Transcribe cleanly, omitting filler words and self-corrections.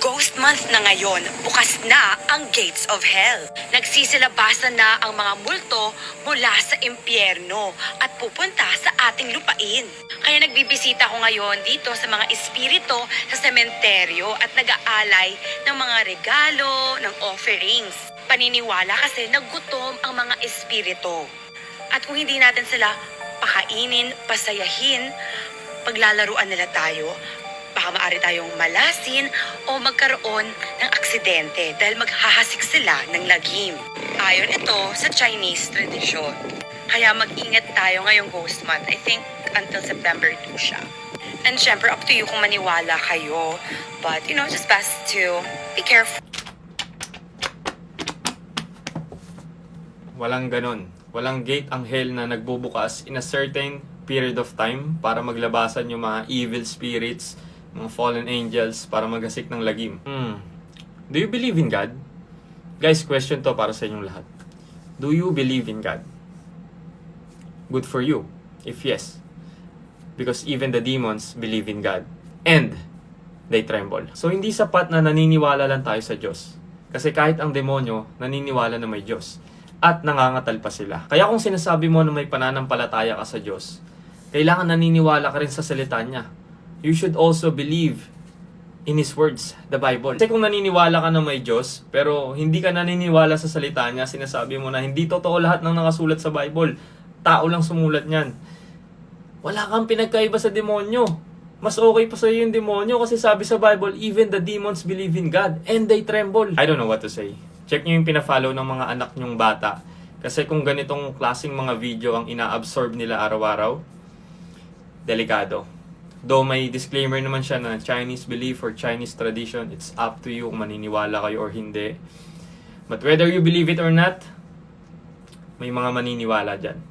Ghost Month na ngayon, bukas na ang gates of hell. Nagsisilabasan na ang mga multo mula sa impyerno at pupunta sa ating lupain. Kaya nagbibisita ko ngayon dito sa mga espiritu sa sementeryo at nag-aalay ng mga regalo, ng offerings. Paniniwala kasi nagutom ang mga espiritu. At kung hindi natin sila pakainin, pasayahin, paglalaruan nila tayo, baka maaari tayong malasin o magkaroon ng aksidente dahil maghahasik sila ng lagim. Ayon ito sa Chinese tradisyon. Kaya mag-ingat tayo ngayong Ghost Month. I think until September 2 siya. And syempre, up to you kung maniwala kayo. But, just best to be careful. Walang ganon. Walang gate ang hell na nagbubukas in a certain period of time para maglabasan yung mga evil spirits, mga fallen angels, para maghasik ng lagim. Do you believe in God? Guys, question to para sa inyong lahat. Do you believe in God? Good for you, if yes. Because even the demons believe in God. And they tremble. So hindi sapat na naniniwala lang tayo sa Diyos. Kasi kahit ang demonyo, naniniwala na may Diyos. At nangangatal pa sila. Kaya kung sinasabi mo na may pananampalataya ka sa Diyos, kailangan naniniwala ka rin sa salita niya. You should also believe in His words, the Bible. Kasi kung naniniwala ka na may Diyos, pero hindi ka naniniwala sa salita niya, sinasabi mo na hindi totoo lahat ng nakasulat sa Bible. Tao lang sumulat niyan. Wala kang pinagkaiba sa demonyo. Mas okay pa sa iyo yung demonyo kasi sabi sa Bible, even the demons believe in God and they tremble. I don't know what to say. Check nyo yung pina-follow ng mga anak nyong bata. Kasi kung ganitong klaseng mga video ang ina-absorb nila araw-araw, delikado. Though may disclaimer naman siya na Chinese belief or Chinese tradition, it's up to you kung maniniwala kayo or hindi. But whether you believe it or not, may mga maniniwala dyan.